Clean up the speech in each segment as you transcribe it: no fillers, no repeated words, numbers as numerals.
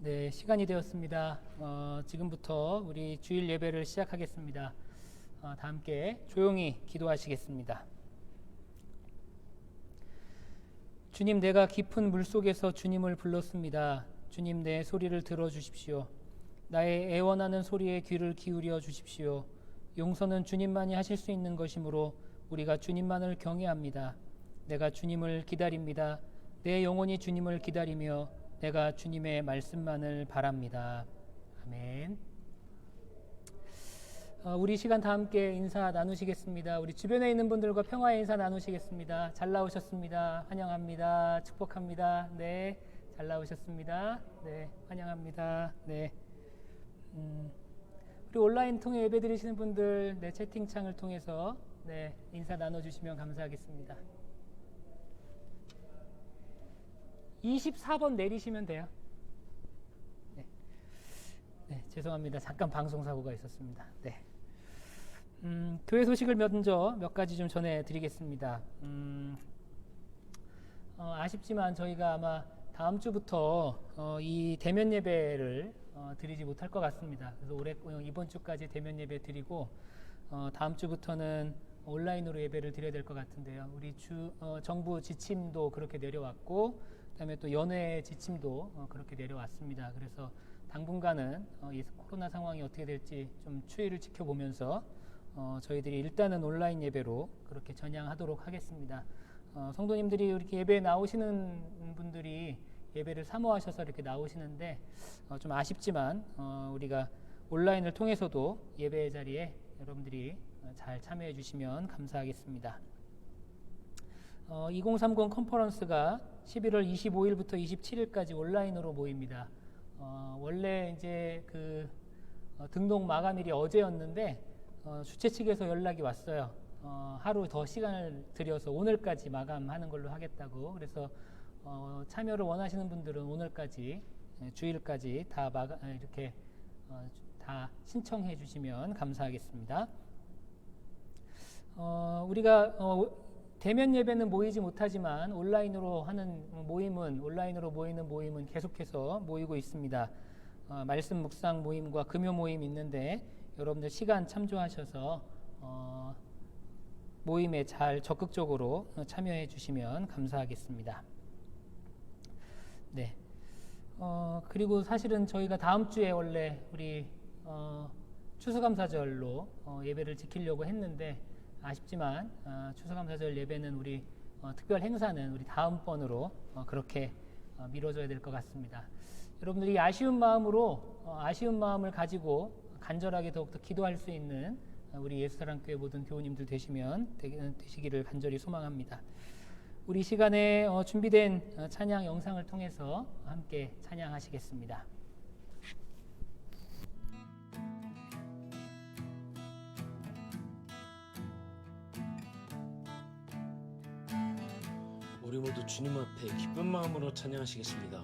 네, 시간이 되었습니다. 지금부터 우리 주일 예배를 시작하겠습니다. 다 함께 조용히 기도하시겠습니다. 주님, 내가 깊은 물속에서 주님을 불렀습니다. 주님, 내 소리를 들어주십시오. 나의 애원하는 소리에 귀를 기울여 주십시오. 용서는 주님만이 하실 수 있는 것이므로 우리가 주님만을 경외합니다. 내가 주님을 기다립니다. 내 영혼이 주님을 기다리며 내가 주님의 말씀만을 바랍니다. 아멘. 우리 시간 다 함께 인사 나누시겠습니다. 우리 주변에 있는 분들과 평화의 인사 나누시겠습니다. 잘 나오셨습니다. 환영합니다. 축복합니다. 네, 잘 나오셨습니다. 네, 환영합니다. 네. 우리 온라인 통해 예배 드리시는 분들, 네, 채팅창을 통해서 네, 인사 나눠주시면 감사하겠습니다. 24번 내리시면 돼요. 네. 네, 죄송합니다. 잠깐 방송사고가 있었습니다. 네. 교회 소식을 먼저 몇 가지 좀 전해드리겠습니다. 아쉽지만 저희가 아마 다음 주부터 이 대면 예배를 드리지 못할 것 같습니다. 그래서 이번 주까지 대면 예배 드리고 다음 주부터는 온라인으로 예배를 드려야 될 것 같은데요. 우리 정부 지침도 그렇게 내려왔고, 그다음에 또 연회 지침도 그렇게 내려왔습니다. 그래서 당분간은 이 코로나 상황이 어떻게 될지 좀 추이를 지켜보면서 저희들이 일단은 온라인 예배로 그렇게 전향하도록 하겠습니다. 성도님들이 이렇게 예배에 나오시는 분들이 예배를 사모하셔서 이렇게 나오시는데 좀 아쉽지만 우리가 온라인을 통해서도 예배 자리에 여러분들이 잘 참여해 주시면 감사하겠습니다. 2030 컨퍼런스가 11월 25일부터 27일까지 온라인으로 모입니다. 원래 이제 등록 마감일이 어제였는데 주최 측에서 연락이 왔어요. 하루 더 시간을 들여서 오늘까지 마감하는 걸로 하겠다고. 그래서 참여를 원하시는 분들은 오늘까지, 주일까지 다 이렇게 다 신청해 주시면 감사하겠습니다. 우리가 대면 예배는 모이지 못하지만 온라인으로 모이는 모임은 계속해서 모이고 있습니다. 말씀 묵상 모임과 금요 모임 있는데 여러분들 시간 참조하셔서 모임에 잘 적극적으로 참여해 주시면 감사하겠습니다. 네. 그리고 사실은 저희가 다음 주에 원래 우리 추수감사절로 예배를 지키려고 했는데 아쉽지만 추수감사절 예배는 우리 특별 행사는 우리 다음번으로 그렇게 미뤄져야 될 것 같습니다. 여러분들이 아쉬운 마음을 가지고 간절하게 더욱더 기도할 수 있는 우리 예수사랑교회 모든 교우님들 되시기를 간절히 소망합니다. 우리 시간에 준비된 찬양 영상을 통해서 함께 찬양하시겠습니다. 우리 모두 주님 앞에 기쁜 마음으로 찬양하시겠습니다.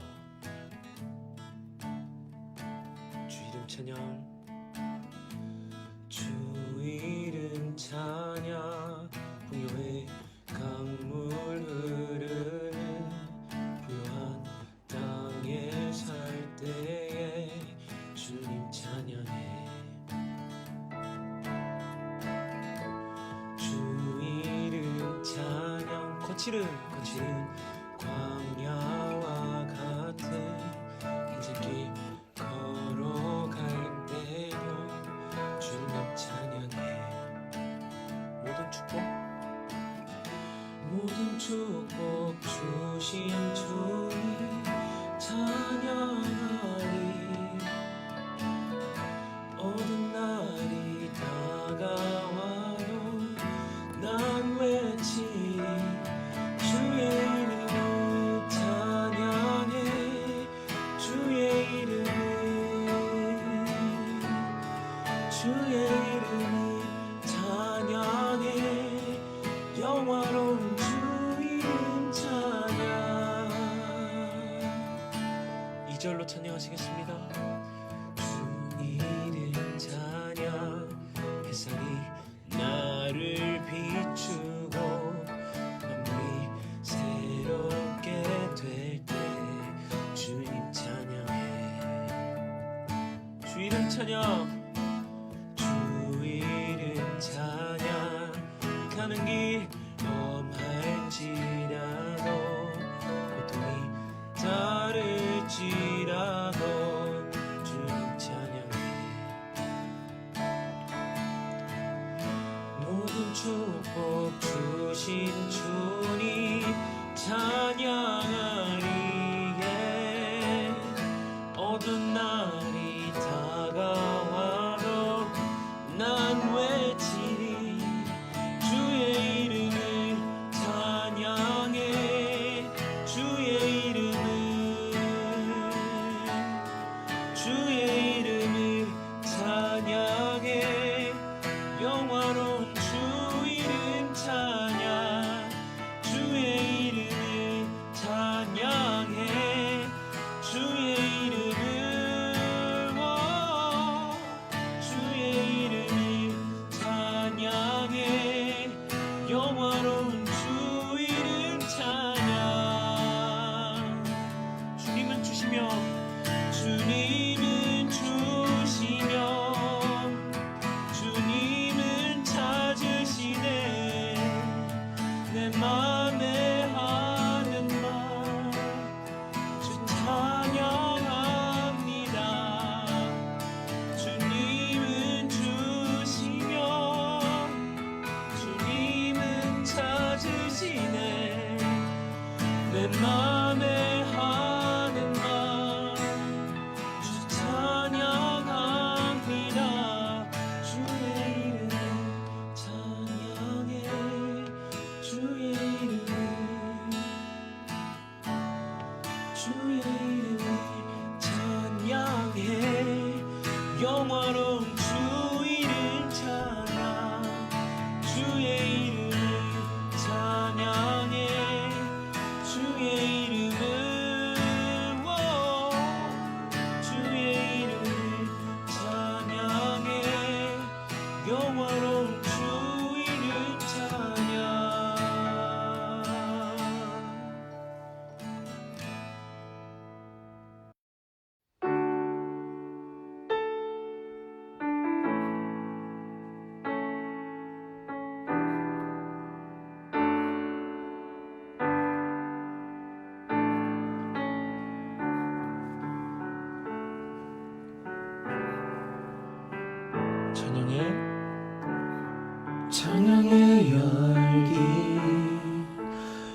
주 이름 찬양. 주 이름 찬양. 풍요의 강물 흐르는 부요한 땅에 살 때에 주님 찬양해. 주 이름 찬양. 거칠은 광야와 같은 인생길 걸어갈 때도 주님 찬양해. 모든 축복 주신 주님 찬양하리. 어떤 날이 다가와도 난 외치리. 주의 이름을 찬양해. 주의 이름을 찬양해. 영화로운 주 이름 찬양. 2절로 찬양하시겠습니다. 주 이름 찬양. 햇살이 나를 비추고 만물이 새롭게 될 때 주님 찬양해. 주 이름 찬양, 주 이름 찬양. 가는 길 험할지라도 고통이 따를지라도 주님 찬양해. 모든 축복 주신 주님 찬양하리에. 어떤 날이 다가와도 난 외치리. 주의 이름을 찬양해. 주의 이름을 찬양해. 영화로운 주 이름 찬양. 주의 이름을 찬양해. 주의 이름을 주의 이름을 찬양해. 영화로운 주 이름 찬양. 주님은 주시며 주님은 주시며 주님은 찾으시네. 내 맘에 하는 말 주 찬양합니다. 주님은 주시며 주님은 찾으시네. 내 맘에 하는 말 주 찬양합니다. 주의 이름 찬양해. 주의 이름 찬양해. 영화로운 주 이름 찬양. 주의 이름 찬양해. 주의 이름을 주의 이름을 찬양해. 영화로운 주 이름 찬양. 찬양의 열기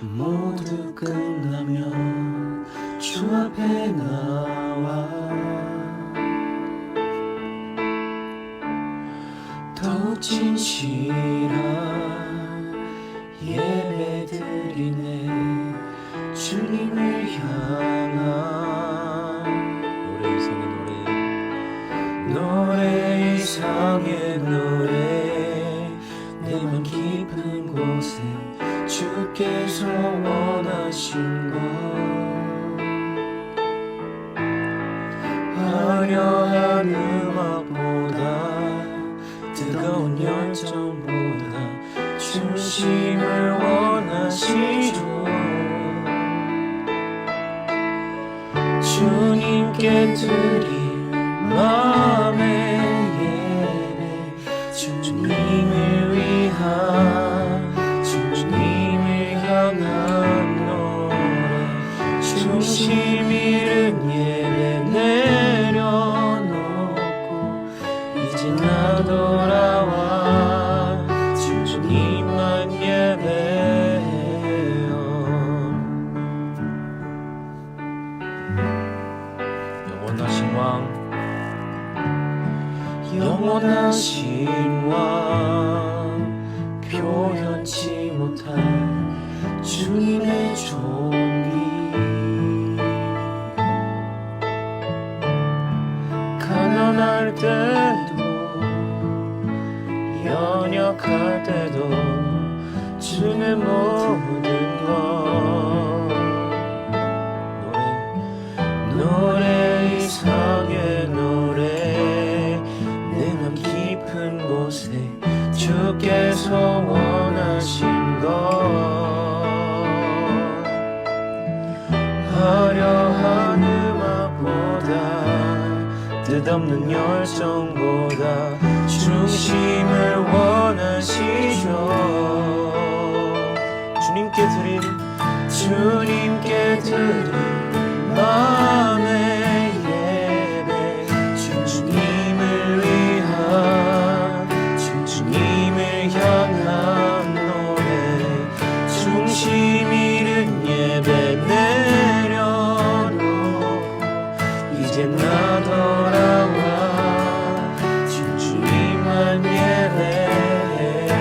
모두 끝나면 주 앞에 나와 더욱 진실한 예배 드리네. 주님을 향한 노래 이상의 노래. 내 맘 깊은 곳에 주께서 원하신 것. 화려한 음악보다 뜨거운 열정보다 중심을 원하시죠. 주님께 드릴 마음의 예배. 주님을 위한 주님을 향한 노래. 중심 잃은 예배 내려놓고 이제 나 돌아와 주님만 예배해요. 영원하신 왕 영원하신 왕 표현치 못할 주님의 존귀. 가난할 때도 연약할 때도 주는 모든 것. 노래 이상의 노래. 내 맘 깊은 곳에 주께서 원하신 것. 화려한 음악보다 뜻없는 열정보다 중심을 원하시죠. 주님께 드린 마음의 예배, 주님을 위한, 주님을 향한 노래, 중심 잃은 예배 내려놓고 이제 나 돌아와 주님만 예배해요.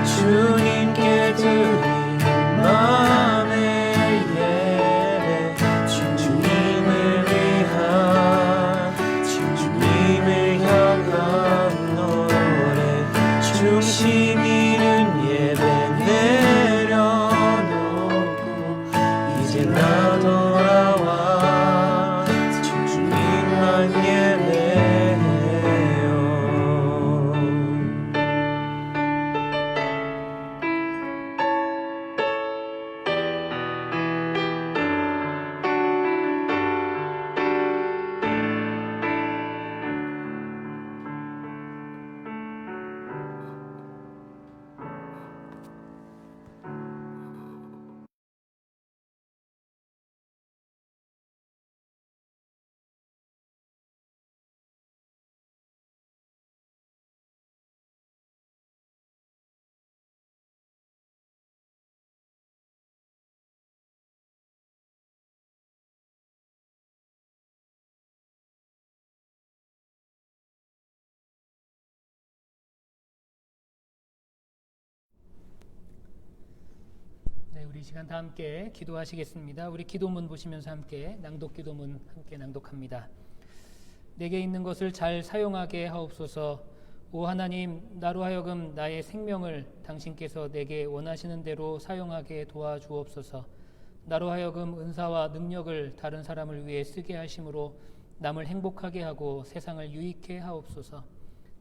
주님께 드린 마음의 예배, 주님을 위한, 주님을 향한 노래, 중심 잃은 예배 내려놓고 이제 나 돌아와 주님만 예배해요. 네, 우리 이 시간 다 함께 기도하시겠습니다. 우리 기도문 보시면서 함께 낭독 기도문 함께 낭독합니다. 내게 있는 것을 잘 사용하게 하옵소서. 오 하나님, 나로 하여금 나의 생명을 당신께서 내게 원하시는 대로 사용하게 도와주옵소서. 나로 하여금 은사와 능력을 다른 사람을 위해 쓰게 하심으로 남을 행복하게 하고 세상을 유익해 하옵소서.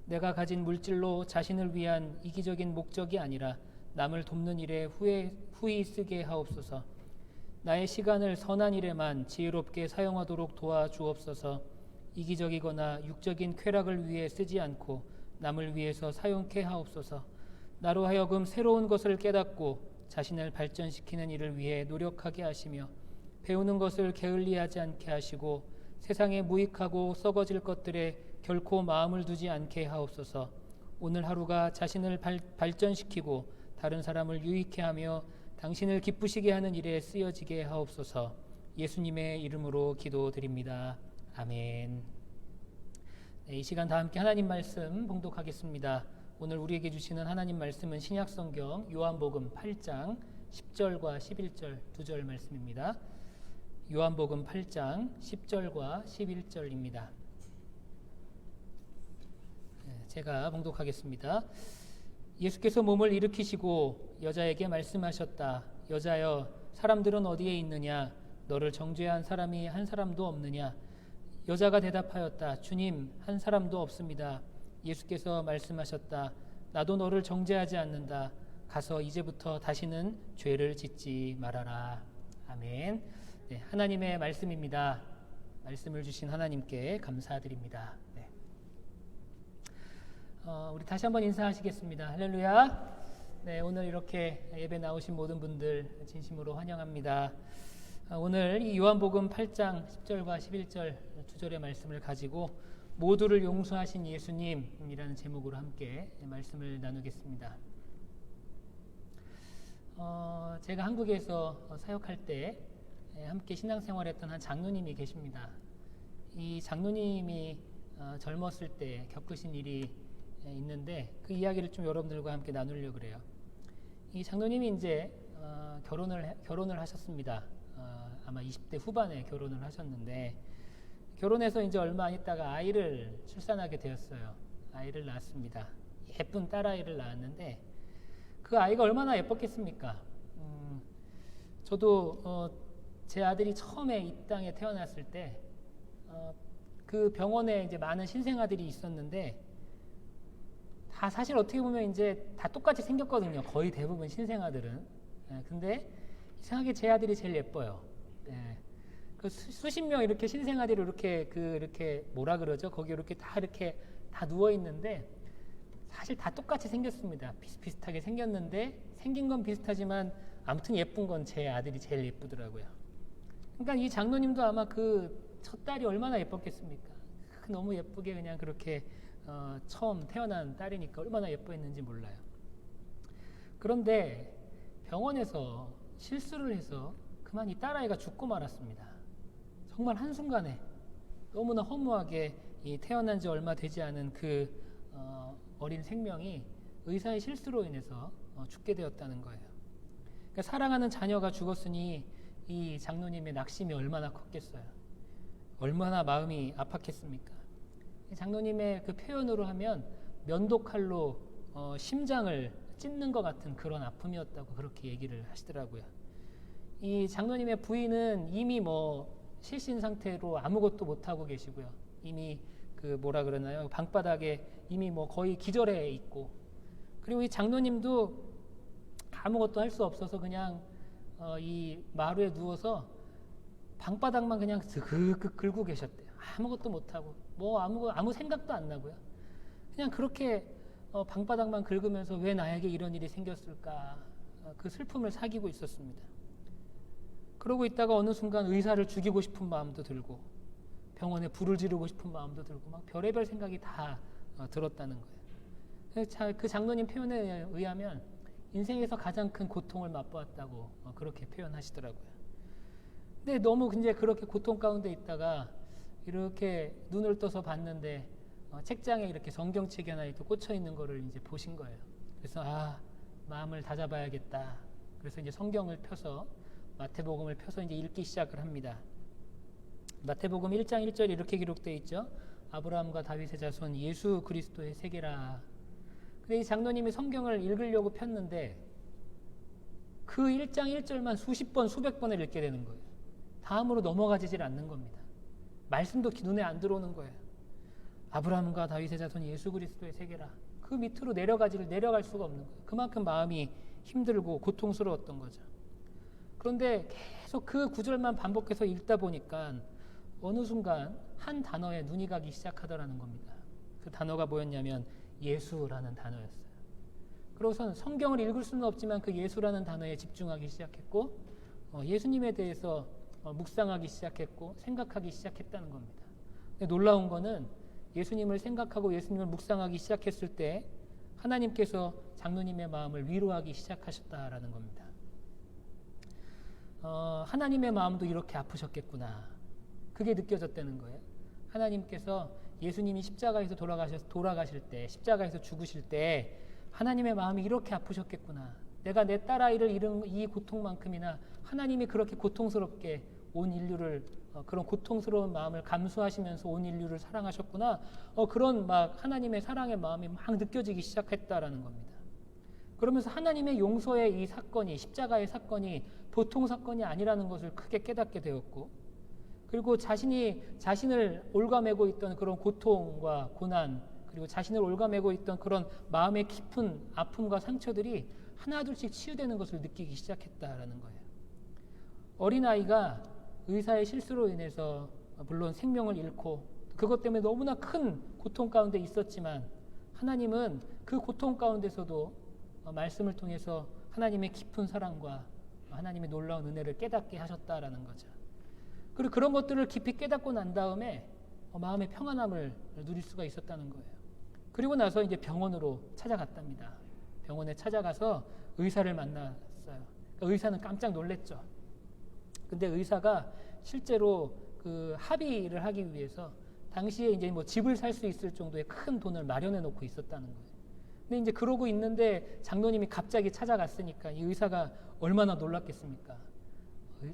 내가 가진 물질로 자신을 위한 이기적인 목적이 아니라 남을 돕는 일에 후히 쓰게 하옵소서. 나의 시간을 선한 일에만 지혜롭게 사용하도록 도와주옵소서. 이기적이거나 육적인 쾌락을 위해 쓰지 않고 남을 위해서 사용케 하옵소서. 나로 하여금 새로운 것을 깨닫고 자신을 발전시키는 일을 위해 노력하게 하시며 배우는 것을 게을리하지 않게 하시고 세상에 무익하고 썩어질 것들에 결코 마음을 두지 않게 하옵소서. 오늘 하루가 자신을 발전시키고 다른 사람을 유익해 하며 당신을 기쁘시게 하는 일에 쓰여지게 하옵소서. 예수님의 이름으로 기도드립니다. 아멘. 네, 이 시간 다 함께 하나님 말씀 봉독하겠습니다. 오늘 우리에게 주시는 하나님 말씀은 신약성경 요한복음 8장 10절과 11절 두 절 말씀입니다. 요한복음 8장 10절과 11절입니다. 제가 봉독하겠습니다. 예수께서 몸을 일으키시고 여자에게 말씀하셨다. 여자여, 사람들은 어디에 있느냐? 너를 정죄한 사람이 한 사람도 없느냐? 여자가 대답하였다. 주님, 한 사람도 없습니다. 예수께서 말씀하셨다. 나도 너를 정죄하지 않는다. 가서 이제부터 다시는 죄를 짓지 말아라. 아멘. 네, 하나님의 말씀입니다. 말씀을 주신 하나님께 감사드립니다. 네. 우리 다시 한번 인사하시겠습니다. 할렐루야. 네, 오늘 이렇게 예배 나오신 모든 분들 진심으로 환영합니다. 오늘 이 요한복음 8장 10절과 11절 두 절의 말씀을 가지고 모두를 용서하신 예수님이라는 제목으로 함께 말씀을 나누겠습니다. 제가 한국에서 사역할 때 함께 신앙생활했던 한 장로님이 계십니다. 이 장로님이 젊었을 때 겪으신 일이 있는데 그 이야기를 좀 여러분들과 함께 나누려고 그래요. 이 장로님이 이제 결혼을 하셨습니다. 아마 20대 후반에 결혼을 하셨는데 결혼해서 이제 얼마 안 있다가 아이를 출산하게 되었어요. 아이를 낳았습니다. 예쁜 딸아이를 낳았는데 그 아이가 얼마나 예뻤겠습니까? 저도 제 아들이 처음에 이 땅에 태어났을 때 그 병원에 이제 많은 신생아들이 있었는데 다 사실 어떻게 보면 이제 다 똑같이 생겼거든요. 거의 대부분 신생아들은. 근데 이상하게 제 아들이 제일 예뻐요. 그 수십 명 이렇게 신생아들이 이렇게 뭐라 그러죠? 거기 이렇게 다 누워 있는데 사실 다 똑같이 생겼습니다. 비슷비슷하게 생겼는데 생긴 건 비슷하지만 아무튼 예쁜 건 제 아들이 제일 예쁘더라고요. 그러니까 이 장로님도 아마 그 첫 딸이 얼마나 예뻤겠습니까? 너무 예쁘게 그냥 그렇게 처음 태어난 딸이니까 얼마나 예뻐했는지 몰라요. 그런데 병원에서 실수를 해서 그만 이 딸아이가 죽고 말았습니다. 정말 한순간에 너무나 허무하게 이 태어난 지 얼마 되지 않은 그 어린 생명이 의사의 실수로 인해서 죽게 되었다는 거예요. 그러니까 사랑하는 자녀가 죽었으니 이 장로님의 낙심이 얼마나 컸겠어요. 얼마나 마음이 아팠겠습니까? 장로님의 그 표현으로 하면 면도칼로 심장을 찢는 것 같은 그런 아픔이었다고 그렇게 얘기를 하시더라고요. 이 장로님의 부인은 이미 실신 상태로 아무것도 못하고 계시고요. 이미 그 뭐라 그러나요? 방바닥에 이미 거의 기절해 있고, 그리고 이 장로님도 아무것도 할 수 없어서 그냥 이 마루에 누워서 방바닥만 그냥 스그그 긁고 계셨대요. 아무것도 못하고 아무 생각도 안 나고요. 그냥 그렇게 방바닥만 긁으면서 왜 나에게 이런 일이 생겼을까, 그 슬픔을 사귀고 있었습니다. 그러고 있다가 어느 순간 의사를 죽이고 싶은 마음도 들고 병원에 불을 지르고 싶은 마음도 들고 막 별의별 생각이 다 들었다는 거예요. 그 장로님 표현에 의하면 인생에서 가장 큰 고통을 맛보았다고 그렇게 표현하시더라고요. 근데 너무 이제 그렇게 고통 가운데 있다가 이렇게 눈을 떠서 봤는데 책장에 이렇게 성경책이 하나 이렇게 꽂혀 있는 거를 이제 보신 거예요. 그래서 마음을 다잡아야겠다. 그래서 이제 성경을 펴서 마태복음을 펴서 이제 읽기 시작을 합니다. 마태복음 1장 1절에 이렇게 기록되어 있죠. 아브라함과 다윗의 자손 예수 그리스도의 세계라. 근데 이 장로님이 성경을 읽으려고 폈는데 그 1장 1절만 수십 번 수백 번을 읽게 되는 거예요. 다음으로 넘어가지질 않는 겁니다. 말씀도 눈에 안 들어오는 거예요. 아브라함과 다윗의 자손 예수 그리스도의 세계라. 그 밑으로 내려갈 수가 없는 거예요. 그만큼 마음이 힘들고 고통스러웠던 거죠. 그런데 계속 그 구절만 반복해서 읽다 보니까 어느 순간 한 단어에 눈이 가기 시작하더라는 겁니다. 그 단어가 뭐였냐면 예수라는 단어였어요. 그러고선 성경을 읽을 수는 없지만 그 예수라는 단어에 집중하기 시작했고 예수님에 대해서 묵상하기 시작했고 생각하기 시작했다는 겁니다. 근데 놀라운 거는 예수님을 생각하고 예수님을 묵상하기 시작했을 때 하나님께서 장로님의 마음을 위로하기 시작하셨다라는 겁니다. 하나님의 마음도 이렇게 아프셨겠구나. 그게 느껴졌다는 거예요. 하나님께서 예수님이 십자가에서 돌아가실 때, 십자가에서 죽으실 때 하나님의 마음이 이렇게 아프셨겠구나. 내가 내 딸아이를 잃은 이 고통만큼이나 하나님이 그렇게 고통스럽게 온 인류를 그런 고통스러운 마음을 감수하시면서 온 인류를 사랑하셨구나. 그런 막 하나님의 사랑의 마음이 막 느껴지기 시작했다라는 겁니다. 그러면서 하나님의 용서의 이 사건이, 십자가의 사건이 보통 사건이 아니라는 것을 크게 깨닫게 되었고, 그리고 자신을 옭아매고 있던 그런 고통과 고난, 그리고 자신을 옭아매고 있던 그런 마음의 깊은 아픔과 상처들이 하나둘씩 치유되는 것을 느끼기 시작했다라는 거예요. 어린아이가 의사의 실수로 인해서 물론 생명을 잃고 그것 때문에 너무나 큰 고통 가운데 있었지만 하나님은 그 고통 가운데서도 말씀을 통해서 하나님의 깊은 사랑과 하나님의 놀라운 은혜를 깨닫게 하셨다라는 거죠. 그리고 그런 것들을 깊이 깨닫고 난 다음에 마음의 평안함을 누릴 수가 있었다는 거예요. 그리고 나서 이제 병원으로 찾아갔답니다. 병원에 찾아가서 의사를 만났어요. 그러니까 의사는 깜짝 놀랐죠. 근데 의사가 실제로 그 합의를 하기 위해서 당시에 이제 집을 살 수 있을 정도의 큰 돈을 마련해 놓고 있었다는 거예요. 근데 이제 그러고 있는데 장로님이 갑자기 찾아갔으니까 이 의사가 얼마나 놀랐겠습니까?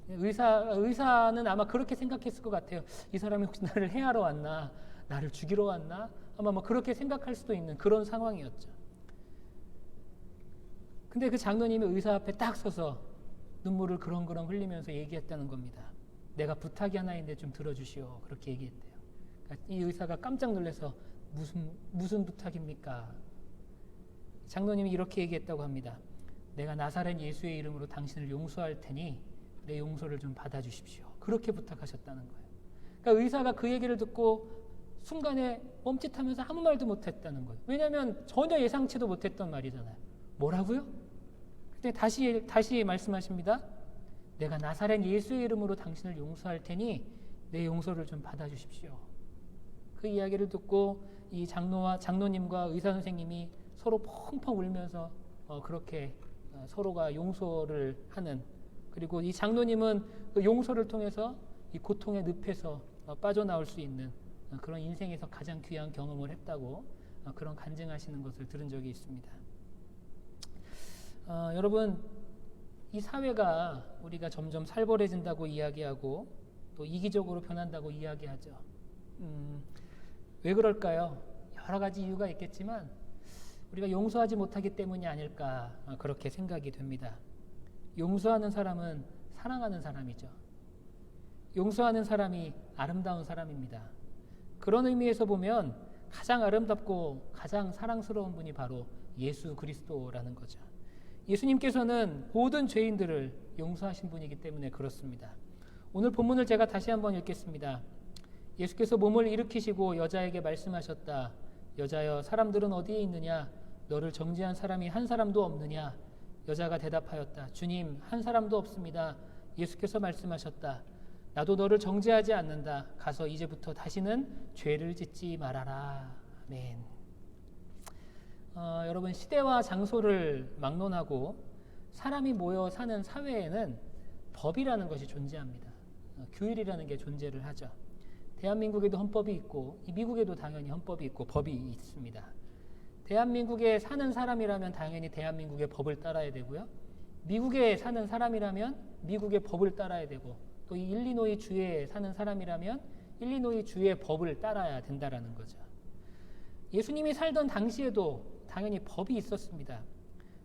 의사는 아마 그렇게 생각했을 것 같아요. 이 사람이 혹시 나를 해하러 왔나? 나를 죽이러 왔나? 아마 그렇게 생각할 수도 있는 그런 상황이었죠. 근데 그 장로님이 의사 앞에 딱 서서 눈물을 그렁그렁 흘리면서 얘기했다는 겁니다. 내가 부탁이 하나 있는데 좀 들어주시오. 그렇게 얘기했대요. 그러니까 이 의사가 깜짝 놀라서 무슨 부탁입니까? 장로님이 이렇게 얘기했다고 합니다. 내가 나사렛 예수의 이름으로 당신을 용서할 테니 내 용서를 좀 받아주십시오. 그렇게 부탁하셨다는 거예요. 그러니까 의사가 그 얘기를 듣고 순간에 멈칫하면서 아무 말도 못했다는 거예요. 왜냐하면 전혀 예상치도 못했던 말이잖아요. 뭐라고요? 그때 다시 말씀하십니다. 내가 나사렛 예수의 이름으로 당신을 용서할 테니 내 용서를 좀 받아주십시오. 그 이야기를 듣고 이 장로님과 의사 선생님이 서로 펑펑 울면서 그렇게 서로가 용서를 하는, 그리고 이 장로님은 그 용서를 통해서 이 고통의 늪에서 빠져나올 수 있는 그런 인생에서 가장 귀한 경험을 했다고 그런 간증하시는 것을 들은 적이 있습니다. 여러분, 이 사회가 우리가 점점 살벌해진다고 이야기하고 또 이기적으로 변한다고 이야기하죠. 왜 그럴까요? 여러 가지 이유가 있겠지만 우리가 용서하지 못하기 때문이 아닐까 그렇게 생각이 됩니다. 용서하는 사람은 사랑하는 사람이죠. 용서하는 사람이 아름다운 사람입니다. 그런 의미에서 보면 가장 아름답고 가장 사랑스러운 분이 바로 예수 그리스도라는 거죠. 예수님께서는 모든 죄인들을 용서하신 분이기 때문에 그렇습니다. 오늘 본문을 제가 다시 한번 읽겠습니다. 예수께서 몸을 일으키시고 여자에게 말씀하셨다. 여자여, 사람들은 어디에 있느냐? 너를 정죄한 사람이 한 사람도 없느냐? 여자가 대답하였다. 주님, 한 사람도 없습니다. 예수께서 말씀하셨다. 나도 너를 정죄하지 않는다. 가서 이제부터 다시는 죄를 짓지 말아라. 아멘. 여러분, 시대와 장소를 막론하고 사람이 모여 사는 사회에는 법이라는 것이 존재합니다. 규율이라는 게 존재를 하죠. 대한민국에도 헌법이 있고 이 미국에도 당연히 헌법이 있고 법이 있습니다. 대한민국에 사는 사람이라면 당연히 대한민국의 법을 따라야 되고요. 미국에 사는 사람이라면 미국의 법을 따라야 되고, 또 이 일리노이 주에 사는 사람이라면 일리노이 주의 법을 따라야 된다라는 거죠. 예수님이 살던 당시에도 당연히 법이 있었습니다.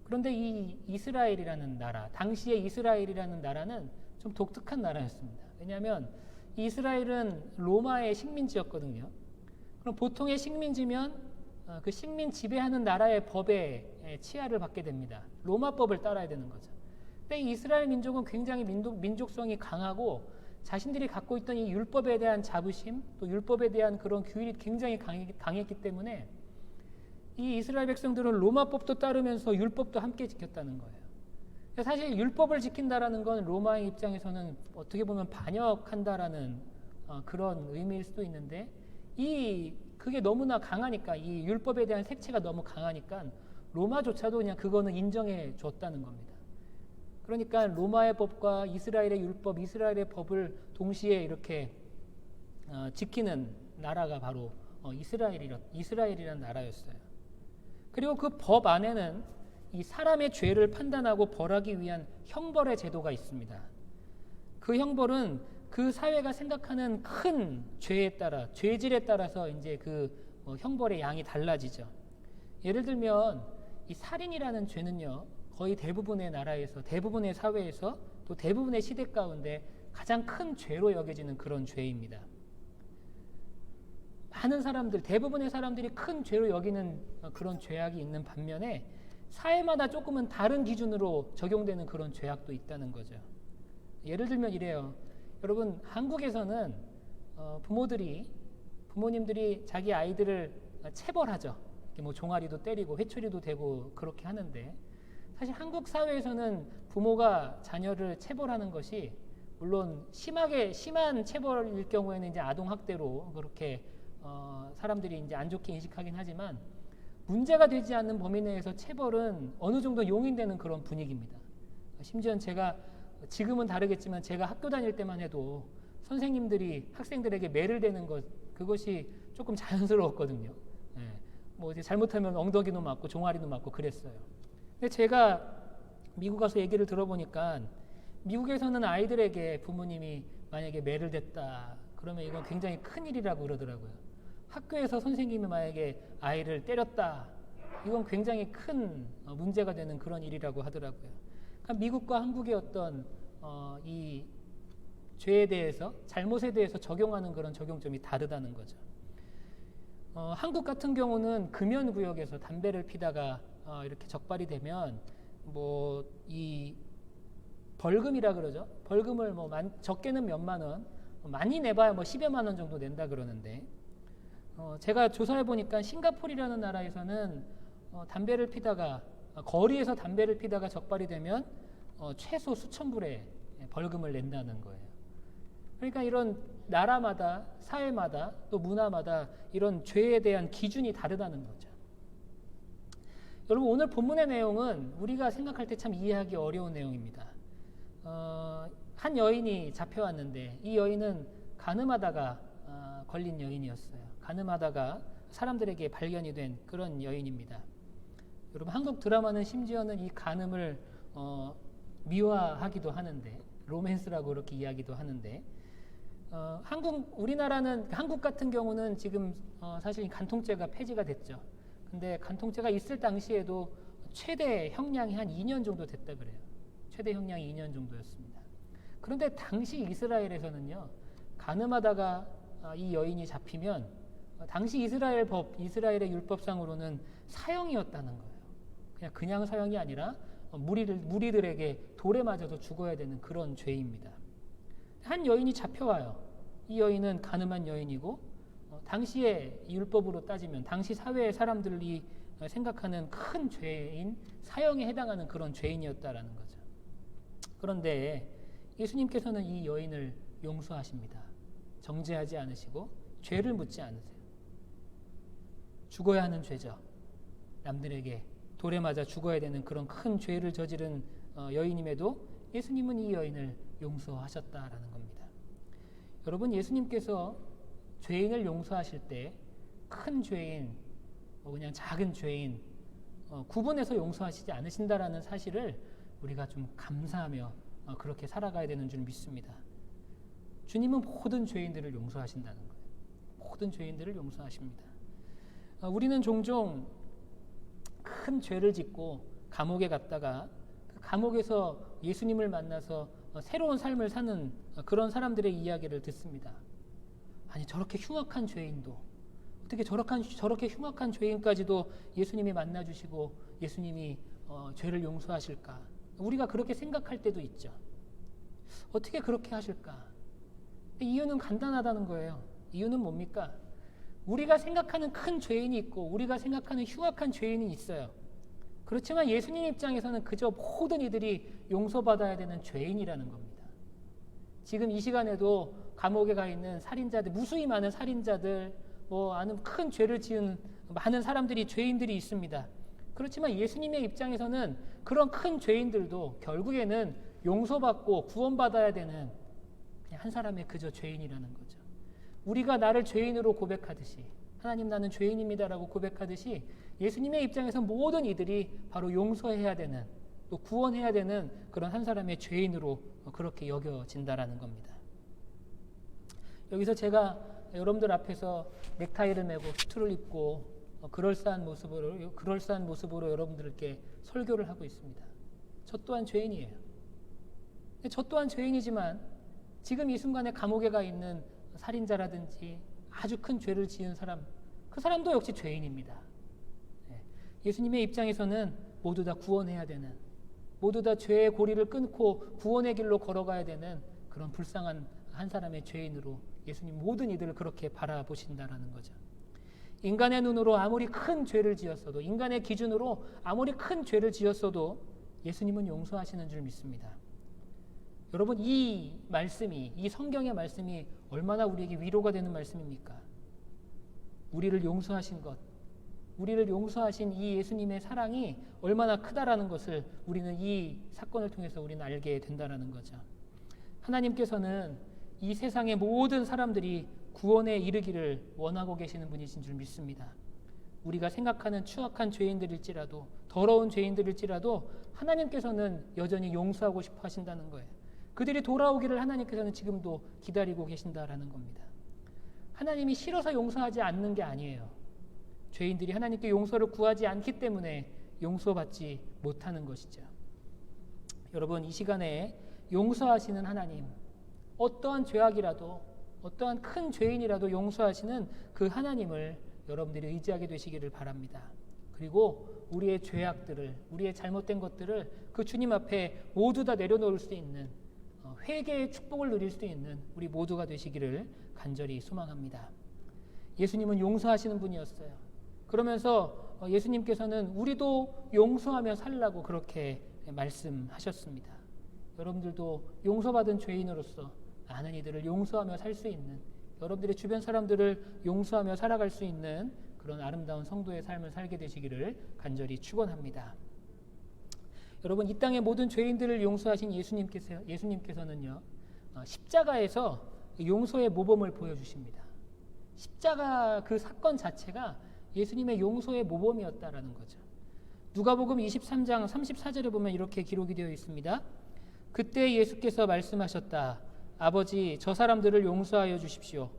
그런데 이 이스라엘이라는 나라, 당시의 이스라엘이라는 나라는 좀 독특한 나라였습니다. 왜냐하면 이스라엘은 로마의 식민지였거든요. 그럼 보통의 식민지면 그 식민 지배하는 나라의 법에 치하를 받게 됩니다. 로마법을 따라야 되는 거죠. 근데 이스라엘 민족은 굉장히 민족성이 강하고 자신들이 갖고 있던 이 율법에 대한 자부심, 또 율법에 대한 그런 규율이 굉장히 강했기 때문에 이 이스라엘 백성들은 로마법도 따르면서 율법도 함께 지켰다는 거예요. 사실 율법을 지킨다라는 건 로마의 입장에서는 어떻게 보면 반역한다라는 그런 의미일 수도 있는데, 그게 너무나 강하니까, 이 율법에 대한 색채가 너무 강하니까 로마조차도 그냥 그거는 인정해 줬다는 겁니다. 그러니까 로마의 법과 이스라엘의 율법, 이스라엘의 법을 동시에 이렇게 지키는 나라가 바로 이스라엘이라는 나라였어요. 그리고 그 법 안에는 이 사람의 죄를 판단하고 벌하기 위한 형벌의 제도가 있습니다. 그 형벌은 그 사회가 생각하는 큰 죄에 따라, 죄질에 따라서 이제 그 형벌의 양이 달라지죠. 예를 들면 이 살인이라는 죄는요, 거의 대부분의 나라에서, 대부분의 사회에서, 또 대부분의 시대 가운데 가장 큰 죄로 여겨지는 그런 죄입니다. 많은 사람들, 대부분의 사람들이 큰 죄로 여기는 그런 죄악이 있는 반면에 사회마다 조금은 다른 기준으로 적용되는 그런 죄악도 있다는 거죠. 예를 들면 이래요. 여러분, 한국에서는 부모님들이 자기 아이들을 체벌하죠. 뭐 종아리도 때리고 회초리도 대고 그렇게 하는데, 사실 한국 사회에서는 부모가 자녀를 체벌하는 것이 물론 심한 체벌일 경우에는 이제 아동학대로 그렇게 사람들이 이제 안 좋게 인식하긴 하지만, 문제가 되지 않는 범위 내에서 체벌은 어느 정도 용인되는 그런 분위기입니다. 심지어 지금은 다르겠지만 제가 학교 다닐 때만 해도 선생님들이 학생들에게 매를 대는 그것이 조금 자연스러웠거든요. 뭐 이제 잘못하면 엉덩이도 맞고 종아리도 맞고 그랬어요. 근데 제가 미국 가서 얘기를 들어보니까 미국에서는 아이들에게 부모님이 만약에 매를 댔다 그러면 이건 굉장히 큰 일이라고 그러더라고요. 학교에서 선생님이 만약에 아이를 때렸다, 이건 굉장히 큰 문제가 되는 그런 일이라고 하더라고요. 그러니까 미국과 한국의 어떤 이 죄에 대해서, 잘못에 대해서 적용하는 그런 적용점이 다르다는 거죠. 한국 같은 경우는 금연구역에서 담배를 피다가 이렇게 적발이 되면 뭐 이 벌금이라 그러죠. 벌금을 적게는 몇만 원, 많이 내봐야 10여만 원 정도 낸다 그러는데, 제가 조사해 보니까 싱가포르라는 나라에서는 담배를 피다가 거리에서 담배를 피다가 적발이 되면 최소 수천 불의 벌금을 낸다는 거예요. 그러니까 이런 나라마다 사회마다 또 문화마다 이런 죄에 대한 기준이 다르다는 거죠. 여러분, 오늘 본문의 내용은 우리가 생각할 때 참 이해하기 어려운 내용입니다. 한 여인이 잡혀왔는데 이 여인은 간음하다가 걸린 여인이었어요. 간음하다가 사람들에게 발견이 된 그런 여인입니다. 여러분, 한국 드라마는 심지어는 이 간음을 미화하기도 하는데, 로맨스라고 그렇게 이야기도 하는데, 우리나라는, 한국 같은 경우는 지금 사실 간통죄가 폐지가 됐죠. 근데 간통죄가 있을 당시에도 최대 형량이 한 2년 정도 됐다 그래요. 최대 형량이 2년 정도였습니다. 그런데 당시 이스라엘에서는요, 간음하다가 이 여인이 잡히면 당시 이스라엘의 율법상으로는 사형이었다는 거예요. 그냥 사형이 아니라 무리들에게 돌에 맞아서 죽어야 되는 그런 죄입니다. 한 여인이 잡혀와요. 이 여인은 간음한 여인이고, 당시의 율법으로 따지면 당시 사회의 사람들이 생각하는 큰 죄인, 사형에 해당하는 그런 죄인이었다라는 거죠. 그런데 예수님께서는 이 여인을 용서하십니다. 정죄하지 않으시고 죄를 묻지 않으세요. 죽어야 하는 죄죠. 남들에게 돌에 맞아 죽어야 되는 그런 큰 죄를 저지른 여인임에도 예수님은 이 여인을 용서하셨다라는 겁니다. 여러분, 예수님께서 죄인을 용서하실 때 큰 죄인, 그냥 작은 죄인 구분해서 용서하시지 않으신다라는 사실을 우리가 좀 감사하며 그렇게 살아가야 되는 줄 믿습니다. 주님은 모든 죄인들을 용서하신다는 거예요. 모든 죄인들을 용서하십니다. 우리는 종종 큰 죄를 짓고 감옥에 갔다가 그 감옥에서 예수님을 만나서 새로운 삶을 사는 그런 사람들의 이야기를 듣습니다. 아니, 저렇게 흉악한 죄인도 어떻게 저렇게 흉악한 죄인까지도 예수님이 만나주시고 예수님이 죄를 용서하실까? 우리가 그렇게 생각할 때도 있죠. 어떻게 그렇게 하실까? 이유는 간단하다는 거예요. 이유는 뭡니까? 우리가 생각하는 큰 죄인이 있고 우리가 생각하는 흉악한 죄인이 있어요. 그렇지만 예수님 입장에서는 그저 모든 이들이 용서받아야 되는 죄인이라는 겁니다. 지금 이 시간에도 감옥에 가 있는 살인자들, 무수히 많은 살인자들, 아는 큰 죄를 지은 많은 사람들이, 죄인들이 있습니다. 그렇지만 예수님의 입장에서는 그런 큰 죄인들도 결국에는 용서받고 구원받아야 되는 그냥 한 사람의 그저 죄인이라는 거죠. 우리가 나를 죄인으로 고백하듯이, 하나님 나는 죄인입니다라고 고백하듯이 예수님의 입장에서 모든 이들이 바로 용서해야 되는, 또 구원해야 되는 그런 한 사람의 죄인으로 그렇게 여겨진다라는 겁니다. 여기서 제가 여러분들 앞에서 넥타이를 메고 수트를 입고 그럴싸한 모습으로 여러분들께 설교를 하고 있습니다. 저 또한 죄인이에요. 저 또한 죄인이지만 지금 이 순간에 감옥에 가 있는 살인자라든지 아주 큰 죄를 지은 사람, 그 사람도 역시 죄인입니다. 예수님의 입장에서는 모두 다 구원해야 되는, 모두 다 죄의 고리를 끊고 구원의 길로 걸어가야 되는 그런 불쌍한 한 사람의 죄인으로 예수님 모든 이들을 그렇게 바라보신다라는 거죠. 인간의 눈으로 아무리 큰 죄를 지었어도, 인간의 기준으로 아무리 큰 죄를 지었어도 예수님은 용서하시는 줄 믿습니다. 여러분, 이 말씀이, 이 성경의 말씀이 얼마나 우리에게 위로가 되는 말씀입니까? 우리를 용서하신 것, 우리를 용서하신 이 예수님의 사랑이 얼마나 크다라는 것을 우리는 이 사건을 통해서 우리는 알게 된다라는 거죠. 하나님께서는 이 세상의 모든 사람들이 구원에 이르기를 원하고 계시는 분이신 줄 믿습니다. 우리가 생각하는 추악한 죄인들일지라도, 더러운 죄인들일지라도 하나님께서는 여전히 용서하고 싶어 하신다는 거예요. 그들이 돌아오기를 하나님께서는 지금도 기다리고 계신다라는 겁니다. 하나님이 싫어서 용서하지 않는 게 아니에요. 죄인들이 하나님께 용서를 구하지 않기 때문에 용서받지 못하는 것이죠. 여러분, 이 시간에 용서하시는 하나님, 어떠한 죄악이라도, 어떠한 큰 죄인이라도 용서하시는 그 하나님을 여러분들이 의지하게 되시기를 바랍니다. 그리고 우리의 죄악들을, 우리의 잘못된 것들을 그 주님 앞에 모두 다 내려놓을 수 있는 회개의 축복을 누릴 수 있는 우리 모두가 되시기를 간절히 소망합니다. 예수님은 용서하시는 분이었어요. 그러면서 예수님께서는 우리도 용서하며 살라고 그렇게 말씀하셨습니다. 여러분들도 용서받은 죄인으로서 많은 이들을 용서하며 살 수 있는, 여러분들의 주변 사람들을 용서하며 살아갈 수 있는 그런 아름다운 성도의 삶을 살게 되시기를 간절히 축원합니다. 여러분, 이 땅의 모든 죄인들을 용서하신 예수님께서는요, 십자가에서 용서의 모범을 보여주십니다. 십자가 그 사건 자체가 예수님의 용서의 모범이었다라는 거죠. 누가복음 23장 34절에 보면 이렇게 기록이 되어 있습니다. 그때 예수께서 말씀하셨다. 아버지, 저 사람들을 용서하여 주십시오.